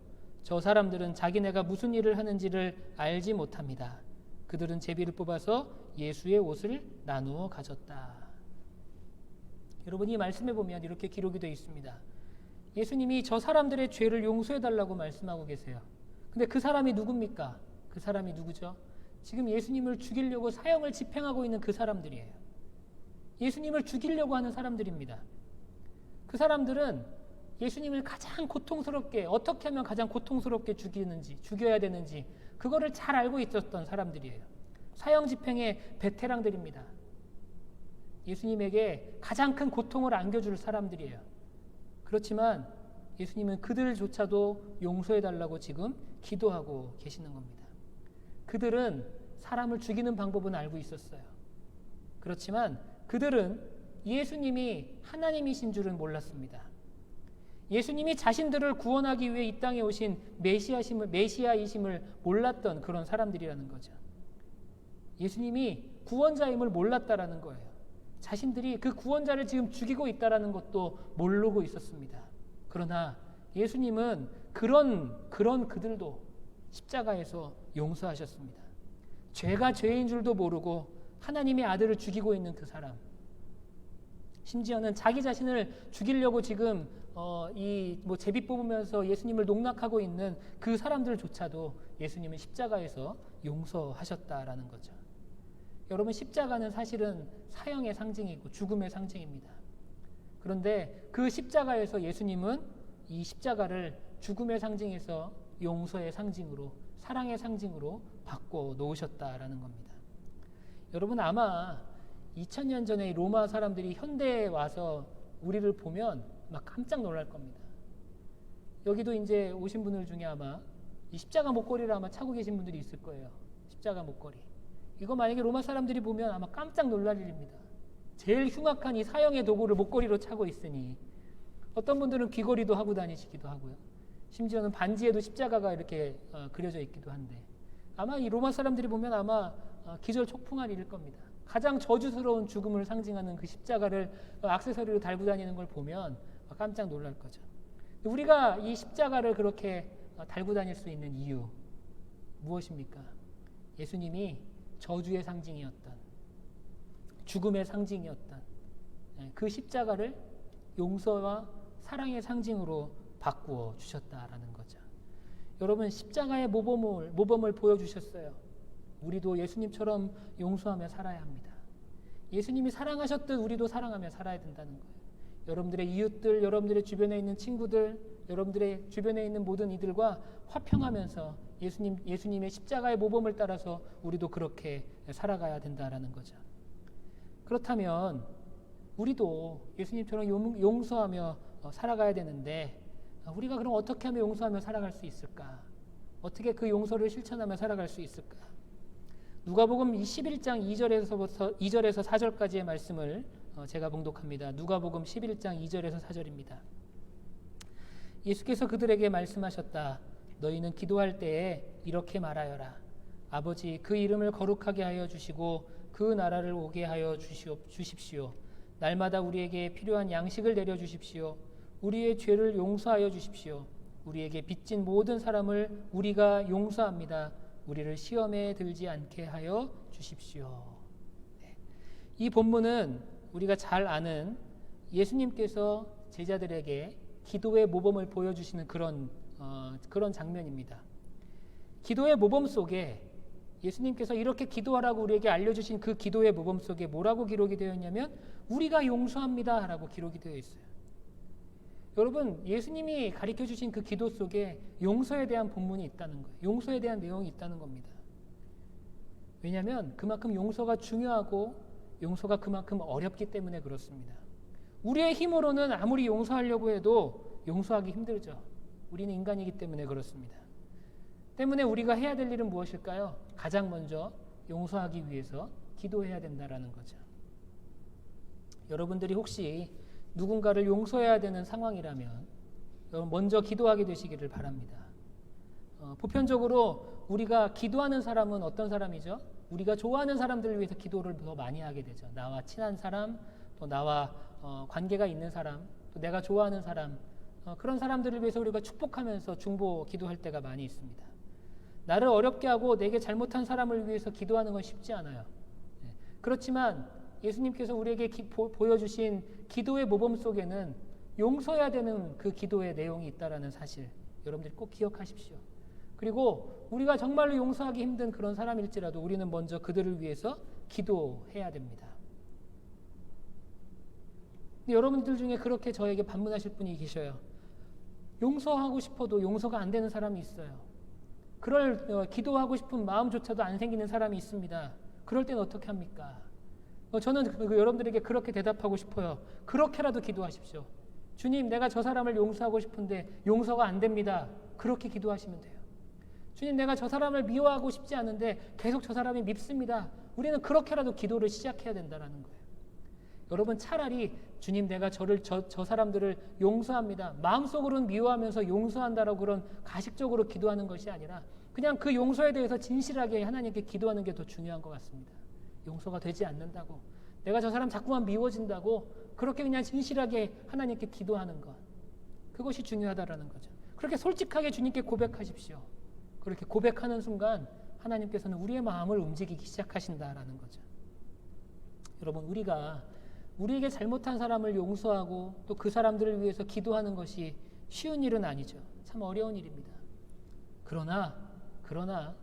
저 사람들은 자기네가 무슨 일을 하는지를 알지 못합니다. 그들은 제비를 뽑아서 예수의 옷을 나누어 가졌다. 여러분, 이 말씀에 보면 이렇게 기록이 되어 있습니다. 예수님이 저 사람들의 죄를 용서해달라고 말씀하고 계세요. 근데 그 사람이 누굽니까? 그 사람이 누구죠? 지금 예수님을 죽이려고 사형을 집행하고 있는 그 사람들이에요. 예수님을 죽이려고 하는 사람들입니다. 그 사람들은 예수님을 가장 고통스럽게, 어떻게 하면 가장 고통스럽게 죽여야 되는지 그거를 잘 알고 있었던 사람들이에요. 사형 집행의 베테랑들입니다. 예수님에게 가장 큰 고통을 안겨줄 사람들이에요. 그렇지만 예수님은 그들조차도 용서해달라고 지금 기도하고 계시는 겁니다. 그들은 사람을 죽이는 방법은 알고 있었어요. 그렇지만 그들은 예수님이 하나님이신 줄은 몰랐습니다. 예수님이 자신들을 구원하기 위해 이 땅에 오신 메시아이심을 몰랐던 그런 사람들이라는 거죠. 예수님이 구원자임을 몰랐다라는 거예요. 자신들이 그 구원자를 지금 죽이고 있다라는 것도 모르고 있었습니다. 그러나 예수님은 그런 그들도 십자가에서 용서하셨습니다. 죄가 죄인 줄도 모르고 하나님의 아들을 죽이고 있는 그 사람, 심지어는 자기 자신을 죽이려고 지금 제비 뽑으면서 예수님을 농락하고 있는 그 사람들조차도 예수님은 십자가에서 용서하셨다라는 거죠. 여러분, 십자가는 사실은 사형의 상징이고 죽음의 상징입니다. 그런데 그 십자가에서 예수님은 이 십자가를 죽음의 상징에서 용서의 상징으로, 사랑의 상징으로 바꿔 놓으셨다라는 겁니다. 여러분, 아마 2000년 전에 로마 사람들이 현대에 와서 우리를 보면 막 깜짝 놀랄 겁니다. 여기도 이제 오신 분들 중에 아마 이 십자가 목걸이를 아마 차고 계신 분들이 있을 거예요. 십자가 목걸이. 이거 만약에 로마 사람들이 보면 아마 깜짝 놀랄 일입니다. 제일 흉악한 이 사형의 도구를 목걸이로 차고 있으니, 어떤 분들은 귀걸이도 하고 다니시기도 하고요. 심지어는 반지에도 십자가가 이렇게 그려져 있기도 한데, 아마 이 로마 사람들이 보면 아마 기절 촉풍할 일일 겁니다. 가장 저주스러운 죽음을 상징하는 그 십자가를 액세서리로 달고 다니는 걸 보면 깜짝 놀랄 거죠. 우리가 이 십자가를 그렇게 달고 다닐 수 있는 이유 무엇입니까? 예수님이 저주의 상징이었던, 죽음의 상징이었던 그 십자가를 용서와 사랑의 상징으로 바꾸어 주셨다라는 거죠. 여러분, 십자가의 모범을 보여주셨어요. 우리도 예수님처럼 용서하며 살아야 합니다. 예수님이 사랑하셨듯 우리도 사랑하며 살아야 된다는 거예요. 여러분들의 이웃들, 여러분들의 주변에 있는 친구들, 여러분들의 주변에 있는 모든 이들과 화평하면서 예수님의 십자가의 모범을 따라서 우리도 그렇게 살아가야 된다라는 거죠. 그렇다면 우리도 예수님처럼 용서하며 살아가야 되는데, 우리가 그럼 어떻게 하면 용서하며 살아갈 수 있을까? 어떻게 그 용서를 실천하며 살아갈 수 있을까? 누가복음 11장 2절에서 4절까지의 말씀을 제가 봉독합니다. 누가복음 11장 2절에서 4절입니다. 예수께서 그들에게 말씀하셨다. 너희는 기도할 때에 이렇게 말하여라. 아버지, 그 이름을 거룩하게 하여 주시고 그 나라를 오게 하여 주십시오. 날마다 우리에게 필요한 양식을 내려주십시오. 우리의 죄를 용서하여 주십시오. 우리에게 빚진 모든 사람을 우리가 용서합니다. 우리를 시험에 들지 않게 하여 주십시오. 이 본문은 우리가 잘 아는 예수님께서 제자들에게 기도의 모범을 보여주시는 그런 장면입니다. 기도의 모범 속에 예수님께서 이렇게 기도하라고 우리에게 알려주신 그 기도의 모범 속에 뭐라고 기록이 되어 있냐면 우리가 용서합니다 라고 기록이 되어 있어요. 여러분, 예수님이 가르쳐 주신 그 기도 속에 용서에 대한 본문이 있다는 거예요. 용서에 대한 내용이 있다는 겁니다. 왜냐하면 그만큼 용서가 중요하고 용서가 그만큼 어렵기 때문에 그렇습니다. 우리의 힘으로는 아무리 용서하려고 해도 용서하기 힘들죠. 우리는 인간이기 때문에 그렇습니다. 때문에 우리가 해야 될 일은 무엇일까요? 가장 먼저 용서하기 위해서 기도해야 된다라는 거죠. 여러분들이 혹시 누군가를 용서해야 되는 상황이라면 먼저 기도하게 되시기를 바랍니다. 보편적으로 우리가 기도하는 사람은 어떤 사람이죠? 우리가 좋아하는 사람들을 위해서 기도를 더 많이 하게 되죠. 나와 친한 사람, 또 나와 관계가 있는 사람, 또 내가 좋아하는 사람, 그런 사람들을 위해서 우리가 축복하면서 중보 기도할 때가 많이 있습니다. 나를 어렵게 하고 내게 잘못한 사람을 위해서 기도하는 건 쉽지 않아요. 그렇지만 예수님께서 우리에게 보여주신 기도의 모범 속에는 용서해야 되는 그 기도의 내용이 있다는 사실 여러분들이 꼭 기억하십시오. 그리고 우리가 정말로 용서하기 힘든 그런 사람일지라도 우리는 먼저 그들을 위해서 기도해야 됩니다. 근데 여러분들 중에 그렇게 저에게 반문하실 분이 계셔요. 용서하고 싶어도 용서가 안 되는 사람이 있어요. 기도하고 싶은 마음조차도 안 생기는 사람이 있습니다. 그럴 때는 어떻게 합니까? 저는 여러분들에게 그렇게 대답하고 싶어요. 그렇게라도 기도하십시오. 주님, 내가 저 사람을 용서하고 싶은데 용서가 안 됩니다. 그렇게 기도하시면 돼요. 주님, 내가 저 사람을 미워하고 싶지 않은데 계속 저 사람이 밉습니다. 우리는 그렇게라도 기도를 시작해야 된다는 거예요. 여러분, 차라리 주님, 내가 저 사람들을 용서합니다. 마음속으로는 미워하면서 용서한다라고 그런 가식적으로 기도하는 것이 아니라 그냥 그 용서에 대해서 진실하게 하나님께 기도하는 게 더 중요한 것 같습니다. 용서가 되지 않는다고, 내가 저 사람 자꾸만 미워진다고 그렇게 그냥 진실하게 하나님께 기도하는 것, 그것이 중요하다라는 거죠. 그렇게 솔직하게 주님께 고백하십시오. 그렇게 고백하는 순간 하나님께서는 우리의 마음을 움직이기 시작하신다라는 거죠. 여러분, 우리가 우리에게 잘못한 사람을 용서하고 또 그 사람들을 위해서 기도하는 것이 쉬운 일은 아니죠. 참 어려운 일입니다. 그러나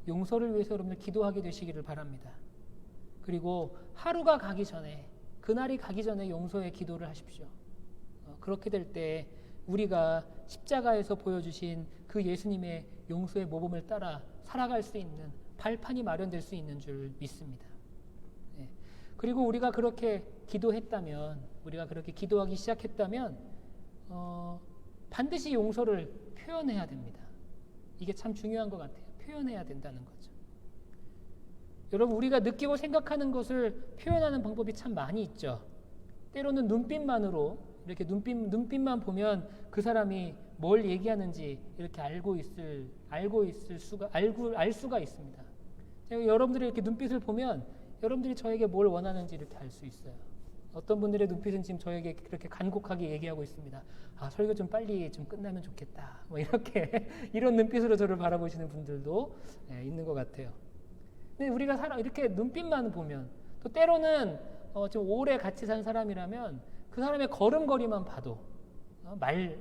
용서를 위해서 여러분들 기도하게 되시기를 바랍니다. 그리고 하루가 가기 전에, 그날이 가기 전에 용서의 기도를 하십시오. 그렇게 될 때 우리가 십자가에서 보여주신 그 예수님의 용서의 모범을 따라 살아갈 수 있는 발판이 마련될 수 있는 줄 믿습니다. 그리고 우리가 그렇게 기도했다면, 우리가 그렇게 기도하기 시작했다면 반드시 용서를 표현해야 됩니다. 이게 참 중요한 것 같아요. 표현해야 된다는 거죠. 여러분, 우리가 느끼고 생각하는 것을 표현하는 방법이 참 많이 있죠. 때로는 눈빛만으로, 이렇게 눈빛만 보면 그 사람이 뭘 얘기하는지 이렇게 알 수가 있습니다. 제가 여러분들이 이렇게 눈빛을 보면 여러분들이 저에게 뭘 원하는지 이렇게 알 수 있어요. 어떤 분들의 눈빛은 지금 저에게 그렇게 간곡하게 얘기하고 있습니다. 설교 좀 빨리 좀 끝나면 좋겠다. 이렇게 이런 눈빛으로 저를 바라보시는 분들도 있는 것 같아요. 근데 우리가 이렇게 눈빛만 보면, 또 때로는 좀 오래 같이 산 사람이라면 그 사람의 걸음걸이만 봐도,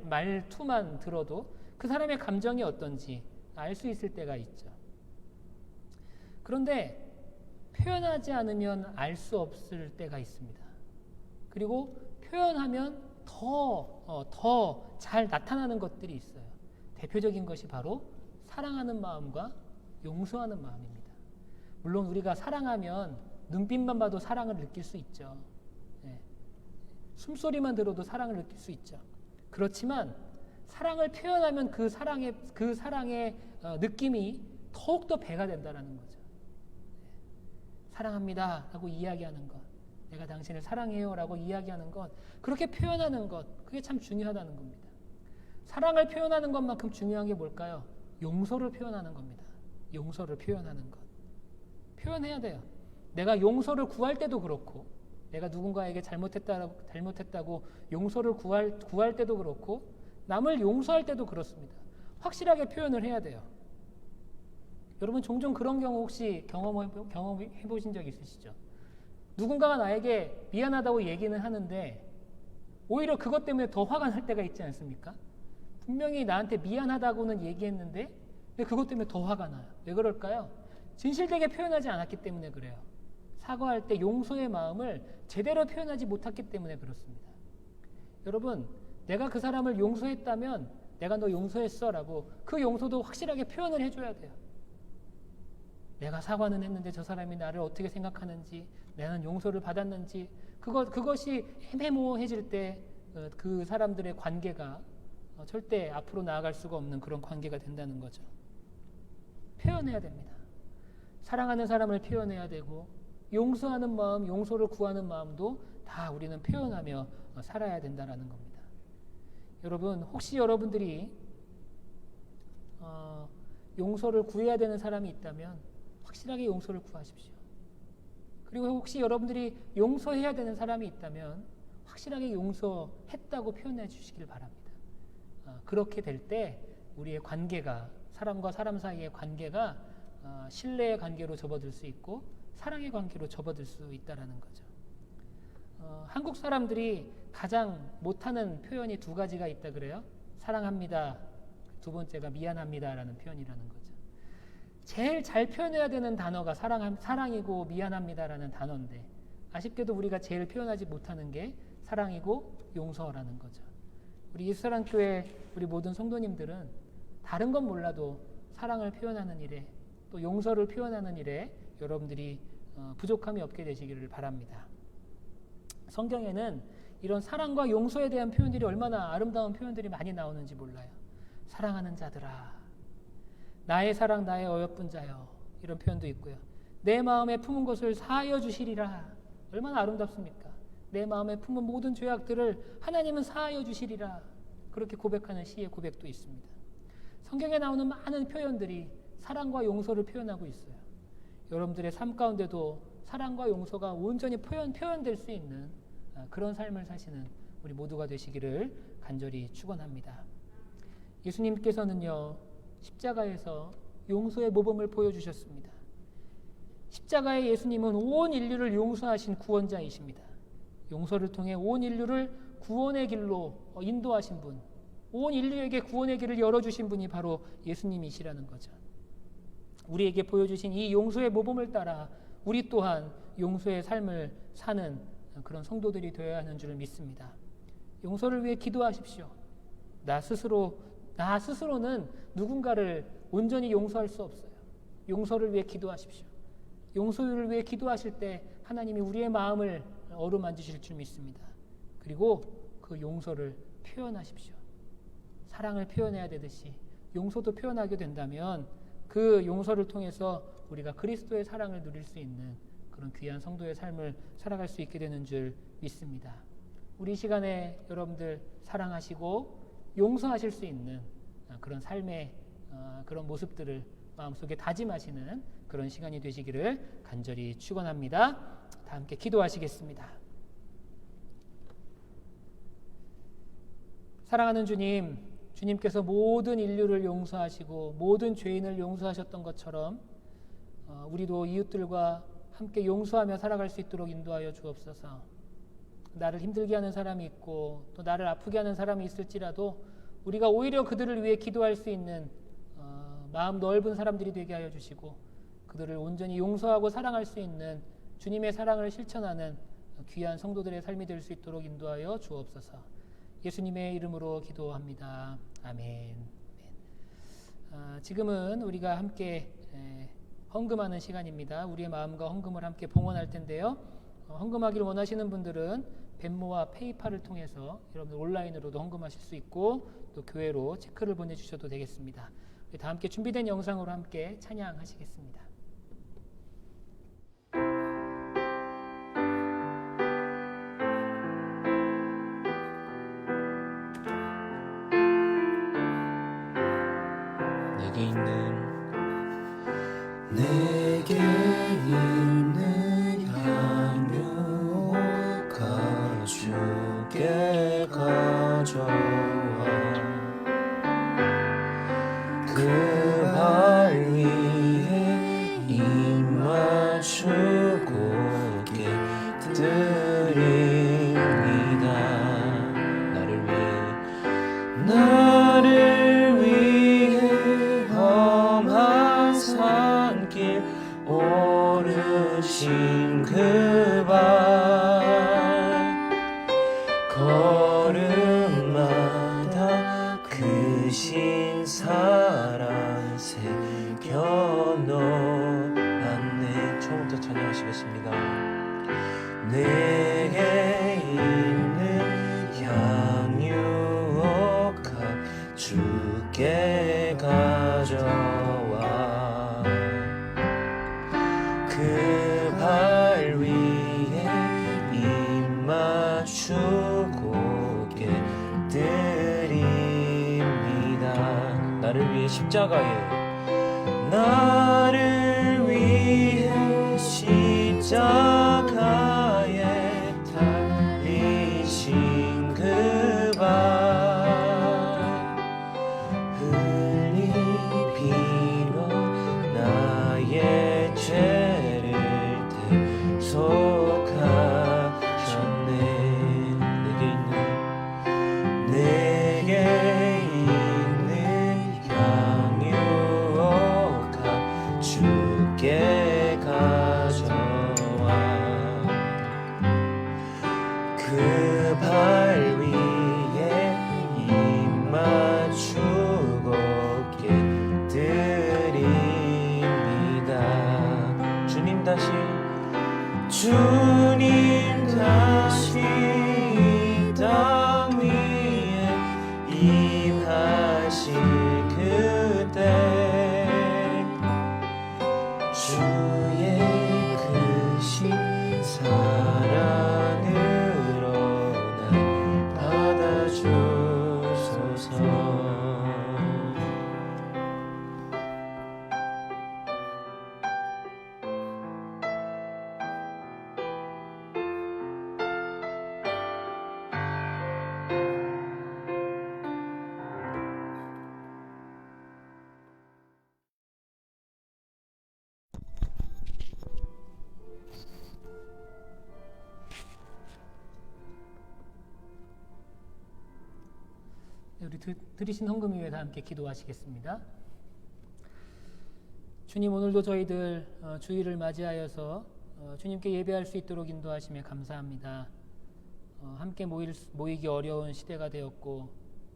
말투만 들어도 그 사람의 감정이 어떤지 알 수 있을 때가 있죠. 그런데 표현하지 않으면 알 수 없을 때가 있습니다. 그리고 표현하면 더 잘 나타나는 것들이 있어요. 대표적인 것이 바로 사랑하는 마음과 용서하는 마음입니다. 물론 우리가 사랑하면 눈빛만 봐도 사랑을 느낄 수 있죠. 숨소리만 들어도 사랑을 느낄 수 있죠. 그렇지만 사랑을 표현하면 그 사랑의 느낌이 더욱더 배가 된다는 거죠. 사랑합니다 라고 이야기하는 것, 내가 당신을 사랑해요 라고 이야기하는 것, 그렇게 표현하는 것, 그게 참 중요하다는 겁니다. 사랑을 표현하는 것만큼 중요한 게 뭘까요? 용서를 표현하는 겁니다. 용서를 표현하는 것. 표현해야 돼요. 내가 용서를 구할 때도 그렇고, 내가 누군가에게 잘못했다고 용서를 구할 때도 그렇고, 남을 용서할 때도 그렇습니다. 확실하게 표현을 해야 돼요. 여러분, 종종 그런 경우 혹시 경험해 보신 적 있으시죠? 누군가가 나에게 미안하다고 얘기는 하는데 오히려 그것 때문에 더 화가 날 때가 있지 않습니까? 분명히 나한테 미안하다고는 얘기했는데 근데 그것 때문에 더 화가 나요. 왜 그럴까요? 진실되게 표현하지 않았기 때문에 그래요. 사과할 때 용서의 마음을 제대로 표현하지 못했기 때문에 그렇습니다. 여러분, 내가 그 사람을 용서했다면 내가 너 용서했어 라고 그 용서도 확실하게 표현을 해줘야 돼요. 내가 사과는 했는데 저 사람이 나를 어떻게 생각하는지, 나는 용서를 받았는지, 그것이 애매모호해질 때 그 사람들의 관계가 절대 앞으로 나아갈 수가 없는 그런 관계가 된다는 거죠. 표현해야 됩니다. 사랑하는 사람을 표현해야 되고, 용서하는 마음, 용서를 구하는 마음도 다 우리는 표현하며 살아야 된다는 겁니다. 여러분, 혹시 여러분들이 용서를 구해야 되는 사람이 있다면 확실하게 용서를 구하십시오. 그리고 혹시 여러분들이 용서해야 되는 사람이 있다면 확실하게 용서했다고 표현해 주시길 바랍니다. 그렇게 될 때 우리의 관계가, 사람과 사람 사이의 관계가 신뢰의 관계로 접어들 수 있고 사랑의 관계로 접어들 수 있다는 거죠. 한국 사람들이 가장 못하는 표현이 두 가지가 있다 그래요. 사랑합니다. 두 번째가 미안합니다라는 표현이라는 거죠. 제일 잘 표현해야 되는 단어가 사랑이고 미안합니다라는 단어인데, 아쉽게도 우리가 제일 표현하지 못하는 게 사랑이고 용서라는 거죠. 우리 예수사랑교회 우리 모든 성도님들은 다른 건 몰라도 사랑을 표현하는 일에, 또 용서를 표현하는 일에 여러분들이 부족함이 없게 되시기를 바랍니다. 성경에는 이런 사랑과 용서에 대한 표현들이 얼마나 아름다운 표현들이 많이 나오는지 몰라요. 사랑하는 자들아, 나의 사랑 나의 어여쁜 자여, 이런 표현도 있고요. 내 마음에 품은 것을 사하여 주시리라. 얼마나 아름답습니까? 내 마음에 품은 모든 죄악들을 하나님은 사하여 주시리라. 그렇게 고백하는 시의 고백도 있습니다. 성경에 나오는 많은 표현들이 사랑과 용서를 표현하고 있어요. 여러분들의 삶 가운데도 사랑과 용서가 온전히 표현될 수 있는 그런 삶을 사시는 우리 모두가 되시기를 간절히 축원합니다. 예수님께서는요, 십자가에서 용서의 모범을 보여주셨습니다. 십자가의 예수님은 온 인류를 용서하신 구원자이십니다. 용서를 통해 온 인류를 구원의 길로 인도하신 분, 온 인류에게 구원의 길을 열어주신 분이 바로 예수님이시라는 거죠. 우리에게 보여주신 이 용서의 모범을 따라 우리 또한 용서의 삶을 사는 그런 성도들이 되어야 하는 줄 믿습니다. 용서를 위해 기도하십시오. 나 스스로는 누군가를 온전히 용서할 수 없어요. 용서를 위해 기도하십시오. 용서를 위해 기도하실 때 하나님이 우리의 마음을 어루만지실 줄 믿습니다. 그리고 그 용서를 표현하십시오. 사랑을 표현해야 되듯이 용서도 표현하게 된다면 그 용서를 통해서 우리가 그리스도의 사랑을 누릴 수 있는 그런 귀한 성도의 삶을 살아갈 수 있게 되는 줄 믿습니다. 우리 시간에 여러분들 사랑하시고 용서하실 수 있는 그런 삶의 그런 모습들을 마음속에 다짐하시는 그런 시간이 되시기를 간절히 축원합니다. 다 함께 기도하시겠습니다. 사랑하는 주님, 주님께서 모든 인류를 용서하시고 모든 죄인을 용서하셨던 것처럼 우리도 이웃들과 함께 용서하며 살아갈 수 있도록 인도하여 주옵소서. 나를 힘들게 하는 사람이 있고 또 나를 아프게 하는 사람이 있을지라도 우리가 오히려 그들을 위해 기도할 수 있는 마음 넓은 사람들이 되게 하여 주시고 그들을 온전히 용서하고 사랑할 수 있는 주님의 사랑을 실천하는 귀한 성도들의 삶이 될 수 있도록 인도하여 주옵소서. 예수님의 이름으로 기도합니다. 아멘. 지금은 우리가 함께 헌금하는 시간입니다. 우리의 마음과 헌금을 함께 봉헌할 텐데요. 헌금하기를 원하시는 분들은 벤모와 페이팔을 통해서 여러분들 온라인으로도 헌금하실 수 있고 또 교회로 체크를 보내주셔도 되겠습니다. 다 함께 준비된 영상으로 함께 찬양하시겠습니다. 내게 있는 향유 가죽에 가져와 그 발 위에 입 맞추고 드립니다. 나를 위해 험한 산길 오르신 그 발 걸음마다 크신 사랑 새겨놓았네. 처음부터 찬양하시겠습니다. 내게 있는 향유옥합 주께 가져와 그 발 위에 입 맞추고 드립니다. 나를 위해 십자가에 나를 위해 십자가에 달리신 그 발 흘린 피로 나의 죄를 대속하셨네. 내게 있는 향유옥합 주께 가져와 그 발 위에 입 맞추고 드립니다. 주님 다시 이 땅 위에 임하실 그때 주의 크신 사랑으로 날 받아주소서. 네, 우리 들으신 헌금 위에 다 함께 기도하시겠습니다. 주님, 오늘도 저희들 주일을 맞이하여서 주님께 예배할 수 있도록 인도하심에 감사합니다. 함께 모이기 어려운 시대가 되었고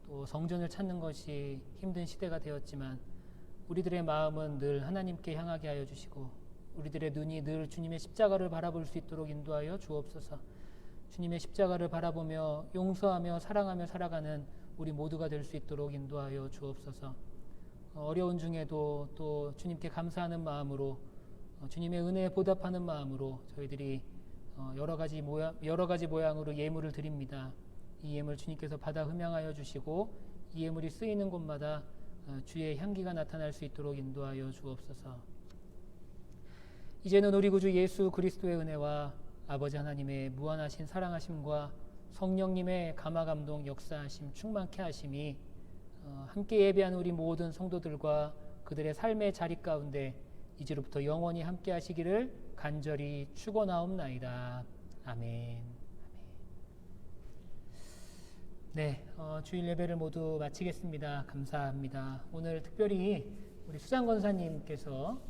또 성전을 찾는 것이 힘든 시대가 되었지만 우리들의 마음은 늘 하나님께 향하게 하여 주시고 우리들의 눈이 늘 주님의 십자가를 바라볼 수 있도록 인도하여 주옵소서. 주님의 십자가를 바라보며 용서하며 사랑하며 살아가는 우리 모두가 될 수 있도록 인도하여 주옵소서. 어려운 중에도 또 주님께 감사하는 마음으로 주님의 은혜에 보답하는 마음으로 저희들이 여러 가지 모양으로 예물을 드립니다. 이 예물 주님께서 받아 흠양하여 주시고 이 예물이 쓰이는 곳마다 주의 향기가 나타날 수 있도록 인도하여 주옵소서. 이제는 우리 구주 예수 그리스도의 은혜와 아버지 하나님의 무한하신 사랑하심과 성령님의 감화감동 역사하심 충만케 하심이 함께 예배하는 우리 모든 성도들과 그들의 삶의 자리 가운데 이제로부터 영원히 함께 하시기를 간절히 축원하옵나이다. 아멘. 네, 주일 예배를 모두 마치겠습니다. 감사합니다. 오늘 특별히 우리 수장 권사님께서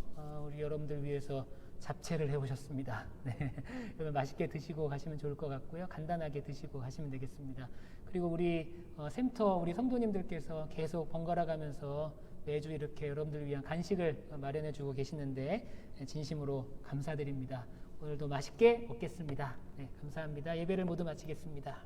우리 여러분들 위해서 잡채를 해오셨습니다. 네, 여러분 맛있게 드시고 가시면 좋을 것 같고요. 간단하게 드시고 가시면 되겠습니다. 그리고 우리 센터 우리 성도님들께서 계속 번갈아 가면서 매주 이렇게 여러분들을 위한 간식을 마련해 주고 계시는데 진심으로 감사드립니다. 오늘도 맛있게 먹겠습니다. 네, 감사합니다. 예배를 모두 마치겠습니다.